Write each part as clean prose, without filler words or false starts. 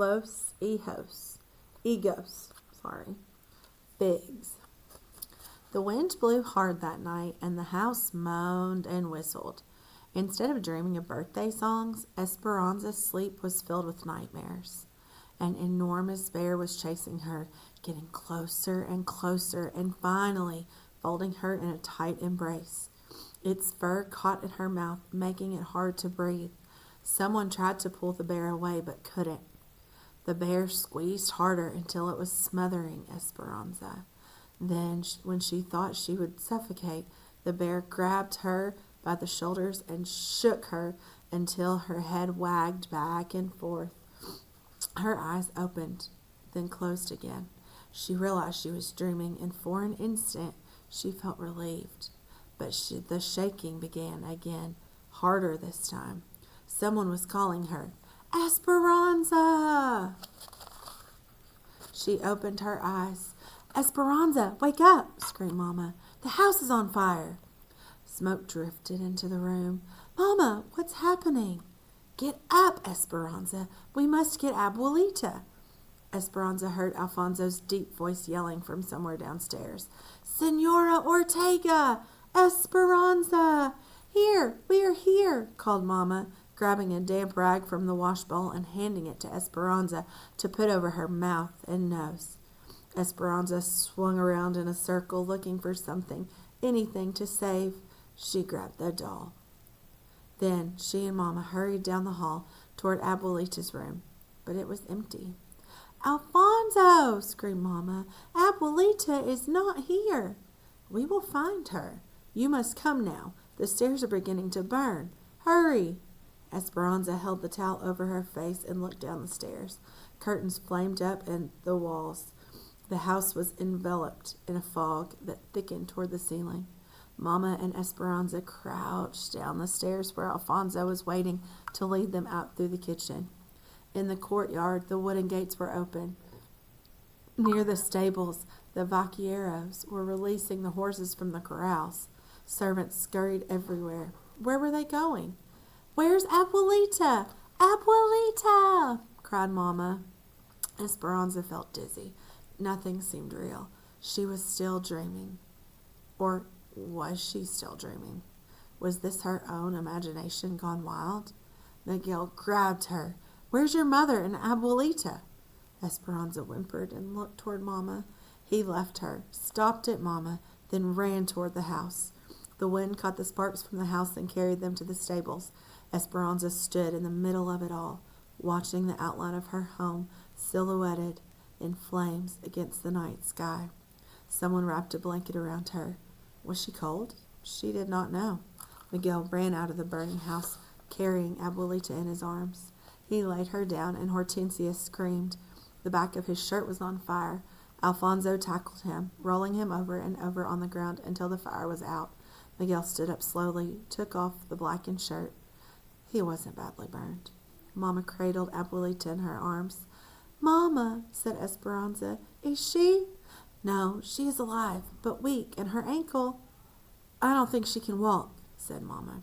Los Egos, Figs. The wind blew hard that night, and the house moaned and whistled. Instead of dreaming of birthday songs, Esperanza's sleep was filled with nightmares. An enormous bear was chasing her, getting closer and closer, and finally folding her in a tight embrace. Its fur caught in her mouth, making it hard to breathe. Someone tried to pull the bear away, but couldn't. The bear squeezed harder until it was smothering Esperanza. Then, when she thought she would suffocate, the bear grabbed her by the shoulders and shook her until her head wagged back and forth. Her eyes opened, then closed again. She realized she was dreaming, and for an instant she felt relieved. But the shaking began again, harder this time. Someone was calling her, "Esperanza!" She opened her eyes. "Esperanza, wake up!" screamed Mama. "The house is on fire!" Smoke drifted into the room. "Mama, what's happening?" "Get up, Esperanza. We must get Abuelita." Esperanza heard Alfonso's deep voice yelling from somewhere downstairs. "Senora Ortega! Esperanza! Here, we are here!" called Mama, grabbing a damp rag from the wash bowl and handing it to Esperanza to put over her mouth and nose. Esperanza swung around in a circle, looking for something, anything to save. She grabbed the doll. Then she and Mama hurried down the hall toward Abuelita's room, but it was empty. "Alfonso!" screamed Mama. "Abuelita is not here." "We will find her. You must come now. The stairs are beginning to burn. Hurry!" Esperanza held the towel over her face and looked down the stairs. Curtains flamed up in the walls. The house was enveloped in a fog that thickened toward the ceiling. Mama and Esperanza crouched down the stairs where Alfonso was waiting to lead them out through the kitchen. In the courtyard, the wooden gates were open. Near the stables, the vaqueros were releasing the horses from the corrals. Servants scurried everywhere. Where were they going? "Where's Abuelita? Abuelita!" cried Mama. Esperanza felt dizzy. Nothing seemed real. She was still dreaming. Or was she still dreaming? Was this her own imagination gone wild? Miguel grabbed her. "Where's your mother and Abuelita?" Esperanza whimpered and looked toward Mama. He left her, stopped at Mama, then ran toward the house. The wind caught the sparks from the house and carried them to the stables. Esperanza stood in the middle of it all, watching the outline of her home silhouetted in flames against the night sky. Someone wrapped a blanket around her. Was she cold? She did not know. Miguel ran out of the burning house, carrying Abuelita in his arms. He laid her down, and Hortensia screamed. The back of his shirt was on fire. Alfonso tackled him, rolling him over and over on the ground until the fire was out. Miguel stood up slowly, took off the blackened shirt. He wasn't badly burned. Mama cradled Abuelita in her arms. "Mama," said Esperanza, "is she?" "No, she is alive, but weak, and her ankle—" "I don't think she can walk," said Mama.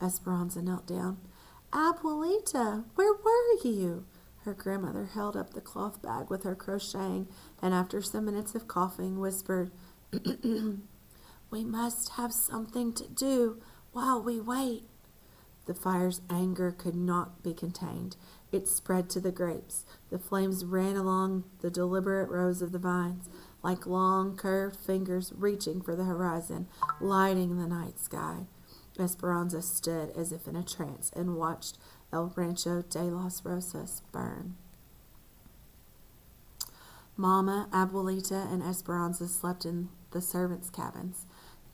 Esperanza knelt down. "Abuelita, where were you?" Her grandmother held up the cloth bag with her crocheting, and after some minutes of coughing, whispered, "We must have something to do while we wait." The fire's anger could not be contained. It spread to the grapes. The flames ran along the deliberate rows of the vines, like long curved fingers reaching for the horizon, lighting the night sky. Esperanza stood as if in a trance and watched El Rancho de las Rosas burn. Mama, Abuelita, and Esperanza slept in the servants' cabins.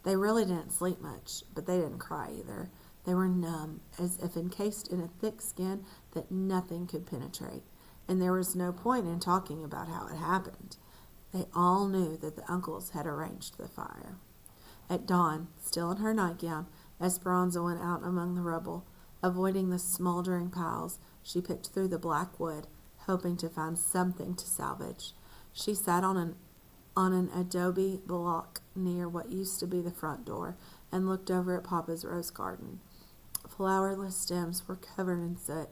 They really didn't sleep much, but they didn't cry either. They were numb, as if encased in a thick skin that nothing could penetrate, and there was no point in talking about how it happened. They all knew that the uncles had arranged the fire. At dawn, still in her nightgown, Esperanza went out among the rubble. Avoiding the smoldering piles, she picked through the black wood, hoping to find something to salvage. She sat on an adobe block near what used to be the front door and looked over at Papa's rose garden. Flowerless stems were covered in soot.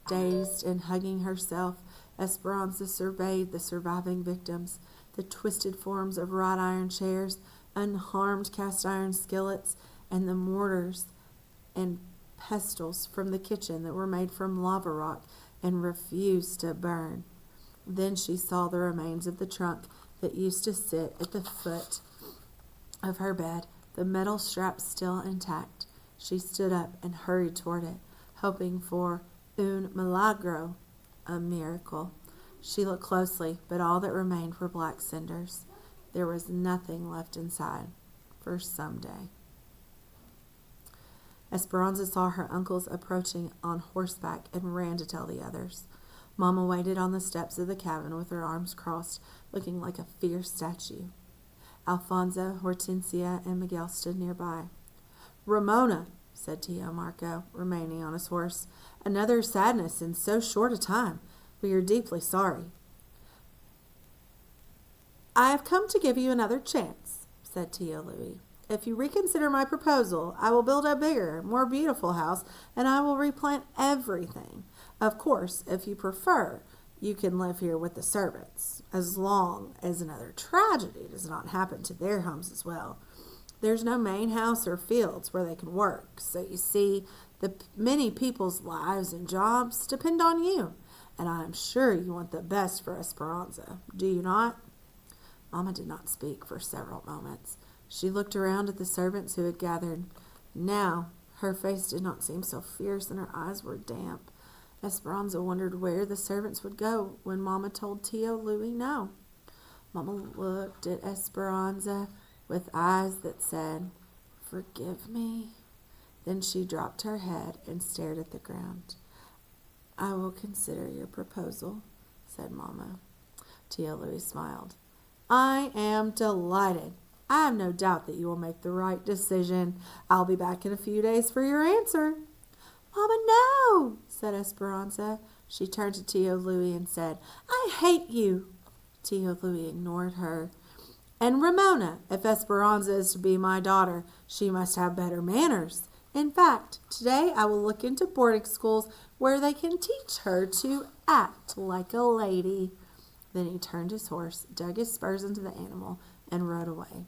Dazed and hugging herself, Esperanza surveyed the surviving victims, the twisted forms of wrought iron chairs, unharmed cast iron skillets, and the mortars and pestles from the kitchen that were made from lava rock and refused to burn. Then she saw the remains of the trunk that used to sit at the foot of her bed, the metal strap still intact. She stood up and hurried toward it, hoping for un milagro, a miracle. She looked closely, but all that remained were black cinders. There was nothing left inside for some day. Esperanza saw her uncles approaching on horseback and ran to tell the others. Mama waited on the steps of the cabin with her arms crossed, looking like a fierce statue. Alfonso, Hortensia, and Miguel stood nearby. "Ramona," said Tio Marco, remaining on his horse, "another sadness in so short a time. We are deeply sorry." "I have come to give you another chance," said Tio Louis. "If you reconsider my proposal, I will build a bigger, more beautiful house, and I will replant everything. Of course, if you prefer, you can live here with the servants, as long as another tragedy does not happen to their homes as well. There's no main house or fields where they can work, so you see, the many people's lives and jobs depend on you, and I am sure you want the best for Esperanza, do you not?" Mama did not speak for several moments. She looked around at the servants who had gathered. Now, her face did not seem so fierce and her eyes were damp. Esperanza wondered where the servants would go when Mama told Tio Louis no. Mama looked at Esperanza with eyes that said, "Forgive me." Then she dropped her head and stared at the ground. "I will consider your proposal," said Mama. Tio Louis smiled. "I am delighted. I have no doubt that you will make the right decision. I'll be back in a few days for your answer." "Mama, no," said Esperanza. She turned to Tio Louis and said, "I hate you." Tio Louis ignored her. "And Ramona, if Esperanza is to be my daughter, she must have better manners. In fact, today I will look into boarding schools where they can teach her to act like a lady." Then he turned his horse, dug his spurs into the animal, and rode away.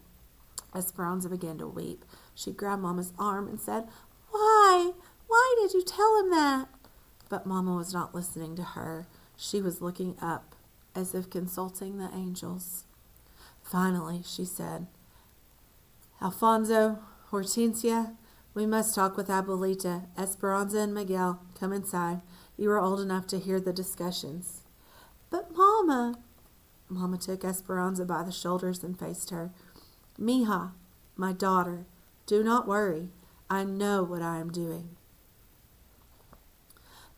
Esperanza began to weep. She grabbed Mama's arm and said, "Why? Why did you tell him that?" But Mama was not listening to her. She was looking up, as if consulting the angels. Finally, she said, "Alfonso, Hortensia, we must talk with Abuelita. Esperanza and Miguel, come inside. You are old enough to hear the discussions." "But Mama." Mama took Esperanza by the shoulders and faced her. "Mija, my daughter, do not worry. I know what I am doing."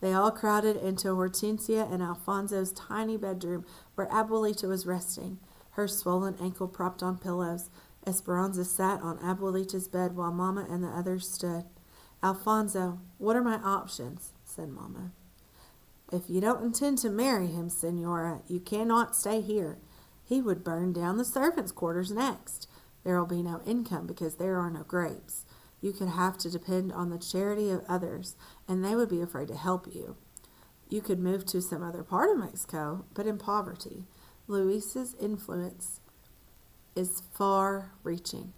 They all crowded into Hortensia and Alfonso's tiny bedroom where Abuelita was resting, her swollen ankle propped on pillows. Esperanza sat on Abuelita's bed while Mama and the others stood. "Alfonso, what are my options?" said Mama. "If you don't intend to marry him, Senora, you cannot stay here. He would burn down the servants' quarters next. There will be no income because there are no grapes. You could have to depend on the charity of others, and they would be afraid to help you. You could move to some other part of Mexico, but in poverty. Luis's influence is far-reaching."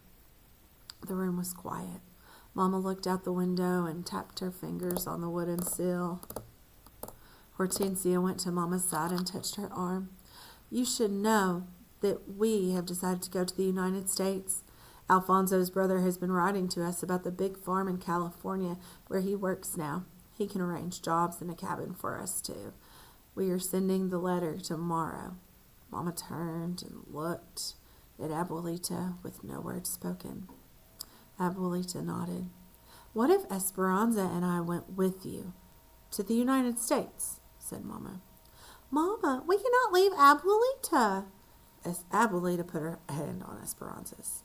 The room was quiet. Mama looked out the window and tapped her fingers on the wooden sill. Hortensia went to Mama's side and touched her arm. "You should know that we have decided to go to the United States. Alfonso's brother has been writing to us about the big farm in California where he works now. He can arrange jobs and a cabin for us, too. We are sending the letter tomorrow." Mama turned and looked at Abuelita with no word spoken. Abuelita nodded. "What if Esperanza and I went with you to the United States?" said Mama. "Mama, we cannot leave Abuelita." As Abuelita put her hand on Esperanza's.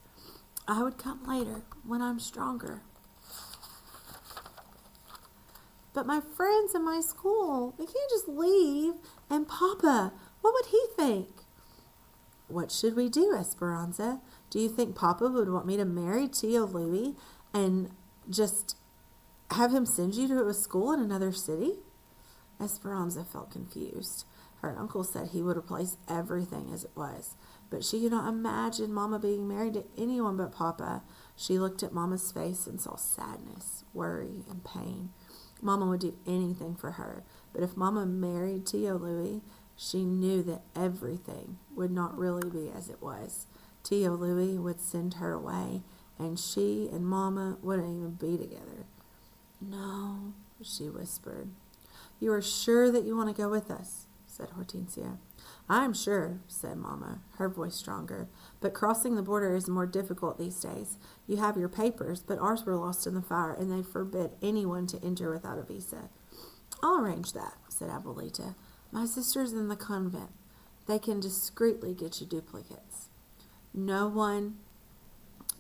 "I would come later when I'm stronger." "But my friends and my school, we can't just leave. And Papa, what would he think?" "What should we do, Esperanza? Do you think Papa would want me to marry Tio Louis and just have him send you to a school in another city?" Esperanza felt confused. Her uncle said he would replace everything as it was, but she could not imagine Mama being married to anyone but Papa. She looked at Mama's face and saw sadness, worry, and pain. Mama would do anything for her, but if Mama married Tio Louis, she knew that everything would not really be as it was. Tio Louis would send her away, and she and Mama wouldn't even be together. "No," she whispered. "You are sure that you want to go with us?" said Hortensia. "I'm sure," said Mama, her voice stronger. "But crossing the border is more difficult these days. You have your papers, but ours were lost in the fire, and they forbid anyone to enter without a visa." "I'll arrange that," said Abuelita. "My sister's in the convent. They can discreetly get you duplicates." "No one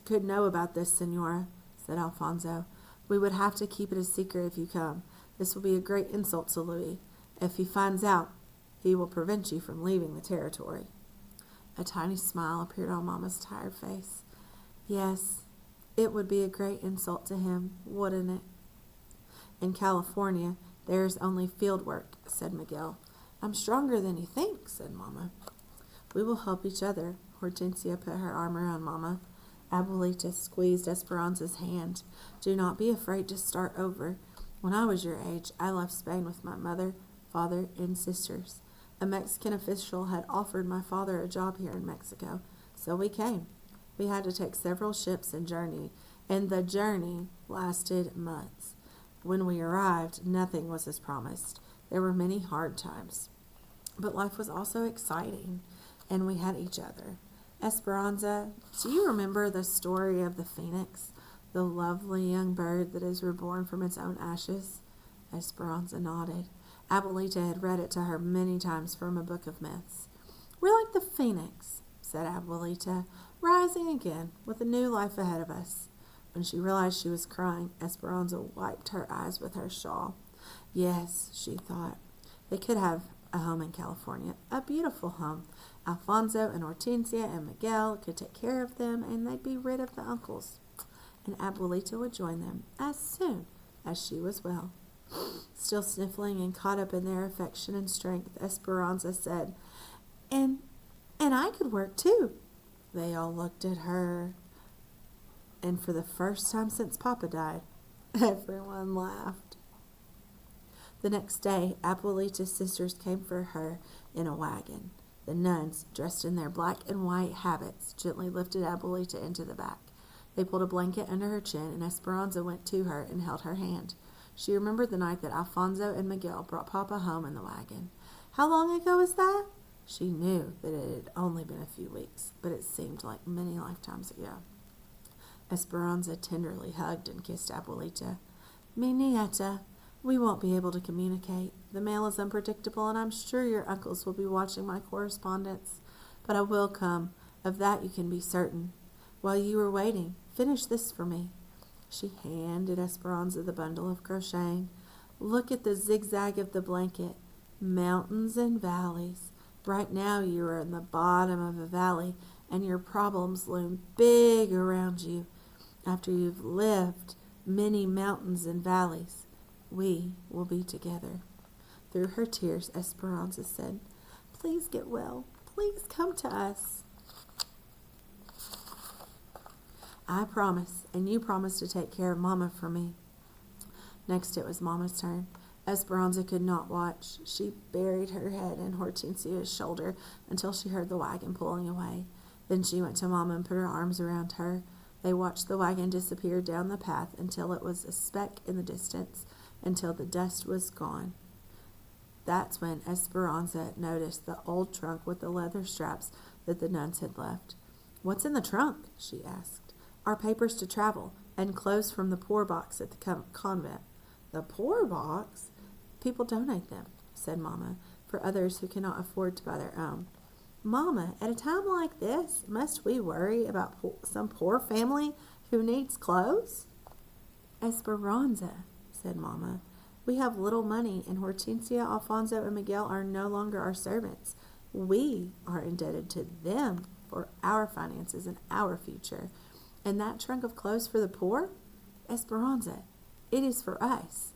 could know about this, Senora," said Alfonso. "We would have to keep it a secret if you come. This will be a great insult to Louis. If he finds out, he will prevent you from leaving the territory." A tiny smile appeared on Mama's tired face. "Yes, it would be a great insult to him, wouldn't it?" "In California, there is only field work," said Miguel. "I'm stronger than you think," said Mama. "We will help each other." Hortensia put her arm around Mama. Abuelita squeezed Esperanza's hand. "Do not be afraid to start over. When I was your age, I left Spain with my mother, father, and sisters. A Mexican official had offered my father a job here in Mexico, so we came. We had to take several ships and the journey lasted months. When we arrived, nothing was as promised. There were many hard times, but life was also exciting, and we had each other. Esperanza, do you remember the story of the phoenix, the lovely young bird that is reborn from its own ashes?" Esperanza nodded. Abuelita had read it to her many times from a book of myths. "We're like the phoenix," said Abuelita, "rising again with a new life ahead of us." When she realized she was crying, Esperanza wiped her eyes with her shawl. Yes, she thought, they could have a home in California, a beautiful home. Alfonso and Hortensia and Miguel could take care of them, and they'd be rid of the uncles. And Abuelita would join them as soon as she was well. Still sniffling and caught up in their affection and strength, Esperanza said, And I could work too." They all looked at her, and for the first time since Papa died, everyone laughed. The next day, Abuelita's sisters came for her in a wagon. The nuns, dressed in their black and white habits, gently lifted Abuelita into the back. They pulled a blanket under her chin, and Esperanza went to her and held her hand. She remembered the night that Alfonso and Miguel brought Papa home in the wagon. How long ago was that? She knew that it had only been a few weeks, but it seemed like many lifetimes ago. Esperanza tenderly hugged and kissed Abuelita. "Mi nieta, we won't be able to communicate. The mail is unpredictable, and I'm sure your uncles will be watching my correspondence. But I will come. Of that you can be certain. While you were waiting, finish this for me." She handed Esperanza the bundle of crocheting. "Look at the zigzag of the blanket. Mountains and valleys. Right now you are in the bottom of a valley, and your problems loom big around you. After you've lived many mountains and valleys, we will be together." Through her tears, Esperanza said, "Please get well. Please come to us." "I promise, and you promise to take care of Mama for me." Next it was Mama's turn. Esperanza could not watch. She buried her head in Hortensia's shoulder until she heard the wagon pulling away. Then she went to Mama and put her arms around her. They watched the wagon disappear down the path until it was a speck in the distance, until the dust was gone. That's when Esperanza noticed the old trunk with the leather straps that the nuns had left. "What's in the trunk?" she asked. "Our papers to travel, and clothes from the poor box at the convent." "The poor box?" "People donate them," said Mama, "for others who cannot afford to buy their own." "Mama, at a time like this, must we worry about some poor family who needs clothes?" "Esperanza," said Mama, "we have little money, and Hortensia, Alfonso, and Miguel are no longer our servants. We are indebted to them for our finances and our future. And that trunk of clothes for the poor? Esperanza, it is for us."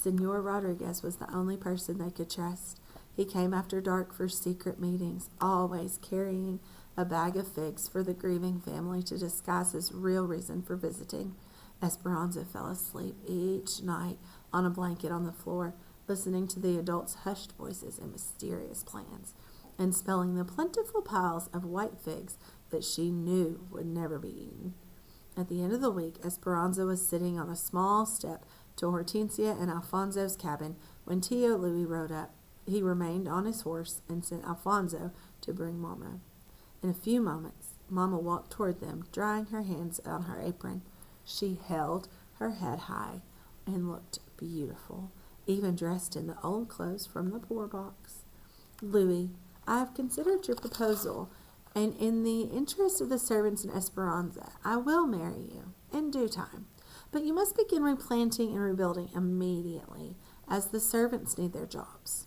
Senor Rodriguez was the only person they could trust. He came after dark for secret meetings, always carrying a bag of figs for the grieving family to disguise his real reason for visiting. Esperanza fell asleep each night on a blanket on the floor, listening to the adults' hushed voices and mysterious plans, and smelling the plentiful piles of white figs that she knew would never be eaten. At the end of the week, Esperanza was sitting on a small step to Hortensia and Alfonso's cabin when Tio Louis rode up. He remained on his horse and sent Alfonso to bring Mama. In a few moments, Mama walked toward them, drying her hands on her apron. She held her head high and looked beautiful, even dressed in the old clothes from the poor box. Louis, I have considered your proposal, and in the interest of the servants in Esperanza, I will marry you in due time. But you must begin replanting and rebuilding immediately, as the servants need their jobs.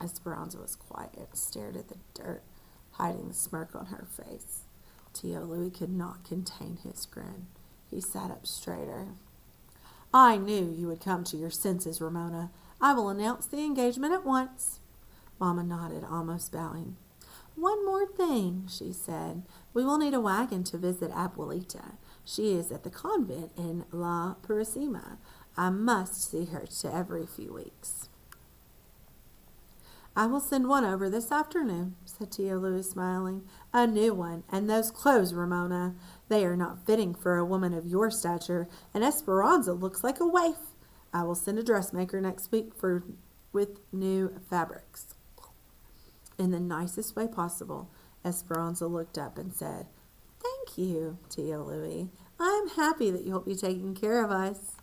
Esperanza was quiet and stared at the dirt, hiding the smirk on her face. Tio Louis could not contain his grin. He sat up straighter. I knew you would come to your senses, Ramona. I will announce the engagement at once. Mama nodded, almost bowing. One more thing, she said. We will need a wagon to visit Abuelita. She is at the convent in La Purísima. I must see her every few weeks. I will send one over this afternoon, said Tio Louis, smiling. A new one, and those clothes, Ramona. They are not fitting for a woman of your stature, and Esperanza looks like a waif. I will send a dressmaker next week with new fabrics. In the nicest way possible, Esperanza looked up and said, Thank you, Tio Louis. I am happy that you'll be taking care of us.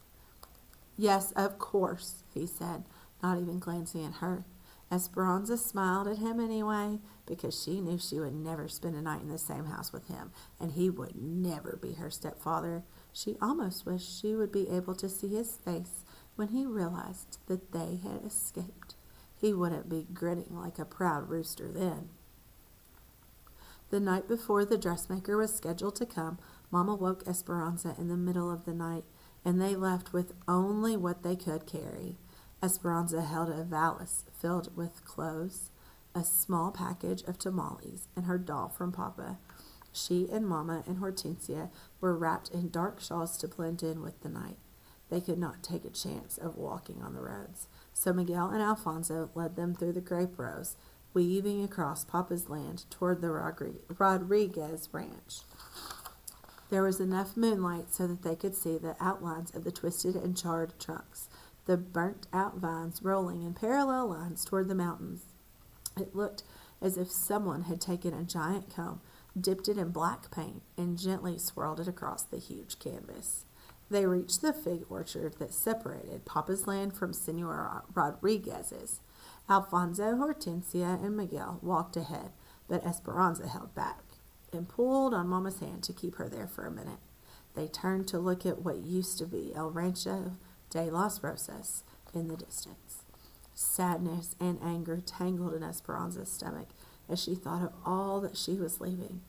Yes, of course, he said, not even glancing at her. Esperanza smiled at him anyway, because she knew she would never spend a night in the same house with him, and he would never be her stepfather. She almost wished she would be able to see his face when he realized that they had escaped. He wouldn't be grinning like a proud rooster then. The night before the dressmaker was scheduled to come, Mama woke Esperanza in the middle of the night, and they left with only what they could carry. Esperanza held a valise filled with clothes, a small package of tamales, and her doll from Papa. She and Mama and Hortensia were wrapped in dark shawls to blend in with the night. They could not take a chance of walking on the roads, so Miguel and Alfonso led them through the grape rows, weaving across Papa's land toward the Rodriguez ranch. There was enough moonlight so that they could see the outlines of the twisted and charred trunks, the burnt-out vines rolling in parallel lines toward the mountains. It looked as if someone had taken a giant comb, dipped it in black paint, and gently swirled it across the huge canvas. They reached the fig orchard that separated Papa's land from Senor Rodriguez's. Alfonso, Hortensia, and Miguel walked ahead, but Esperanza held back and pulled on Mama's hand to keep her there for a minute. They turned to look at what used to be El Rancho de las Rosas in the distance. Sadness and anger tangled in Esperanza's stomach as she thought of all that she was leaving.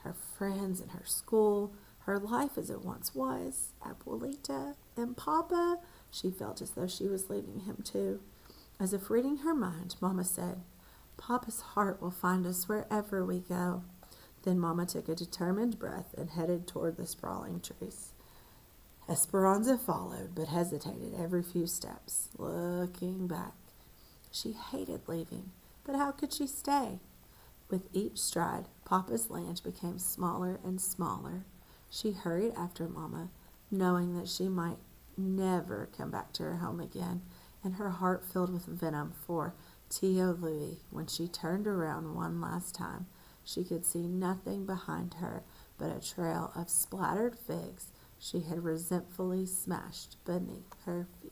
Her friends and her school, her life as it once was, Abuelita and Papa. She felt as though she was leaving him too. As if reading her mind, Mama said, Papa's heart will find us wherever we go. Then Mama took a determined breath and headed toward the sprawling trees. Esperanza followed, but hesitated every few steps, looking back. She hated leaving, but how could she stay? With each stride, Papa's land became smaller and smaller. She hurried after Mama, knowing that she might never come back to her home again, and her heart filled with venom for Tio Louis. When she turned around one last time, she could see nothing behind her but a trail of splattered figs she had resentfully smashed beneath her feet.